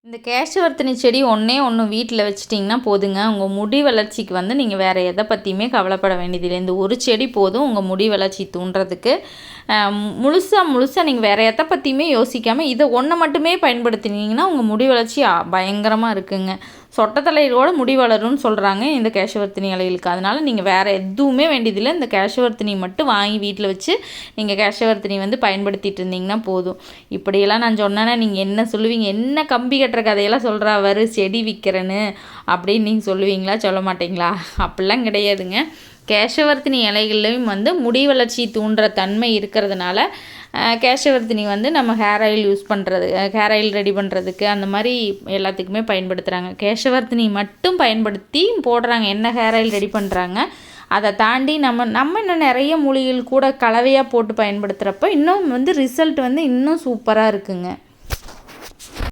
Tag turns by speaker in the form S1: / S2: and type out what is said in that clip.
S1: இந்த கேசவர்த்தினி செடி ஒன்றே ஒன்று வீட்டில் வச்சிட்டிங்கன்னா போதுங்க. உங்கள் முடி வளர்ச்சிக்கு வந்து நீங்கள் வேறு எதை பற்றியுமே கவலைப்பட வேண்டியதில்லை. இந்த ஒரு செடி போதும் உங்கள் முடி வளர்ச்சி தூண்டுறதுக்கு. முழுசாக நீங்கள் வேறு எதை பற்றியுமே யோசிக்காமல் இதை ஒன்றை மட்டுமே பயன்படுத்தினீங்கன்னா உங்கள் முடி வளர்ச்சி பயங்கரமாக இருக்குங்க. சொட்டத்தலையோட முடி வளரும்னு சொல்கிறாங்க இந்த கேசவர்த்தினி இலைகளுக்கு. அதனால் நீங்கள் வேறு எதுவுமே வேண்டியதில்லை. இந்த கேசவர்த்தினி மட்டும் வாங்கி வீட்டில் வச்சு நீங்கள் கேசவர்த்தினி வந்து பயன்படுத்திட்டு இருந்தீங்கன்னா போதும். இப்படியெல்லாம் நான் சொன்னேன்னா நீங்கள் என்ன சொல்லுவீங்க? என்ன கம்பி கட்டுற கதையெல்லாம் சொல்கிறா வரு செடி விற்கிறேன்னு அப்படின்னு நீங்கள் சொல்லுவீங்களா? சொல்ல மாட்டிங்களா? அப்படிலாம் கிடையாதுங்க. கேசவர்த்தினி இலைகள்லையும் வந்து முடி வளர்ச்சி தூண்டுற தன்மை இருக்கிறதுனால கேசவர்த்தினி வந்து நம்ம ஹேர் ஆயில் யூஸ் பண்ணுறது, ஹேர் ஆயில் ரெடி பண்ணுறதுக்கு அந்த மாதிரி எல்லாத்துக்குமே பயன்படுத்துகிறாங்க. கேசவர்த்தினி மட்டும் பயன்படுத்தி போடுறாங்க என்ன ஹேர் ஆயில் ரெடி பண்ணுறாங்க. அதை தாண்டி நம்ம இன்னும் நிறைய மூலிகைகள் கூட கலவையாக போட்டு பயன்படுத்துகிறப்ப இன்னும் வந்து ரிசல்ட் வந்து இன்னும் சூப்பராக இருக்குங்க.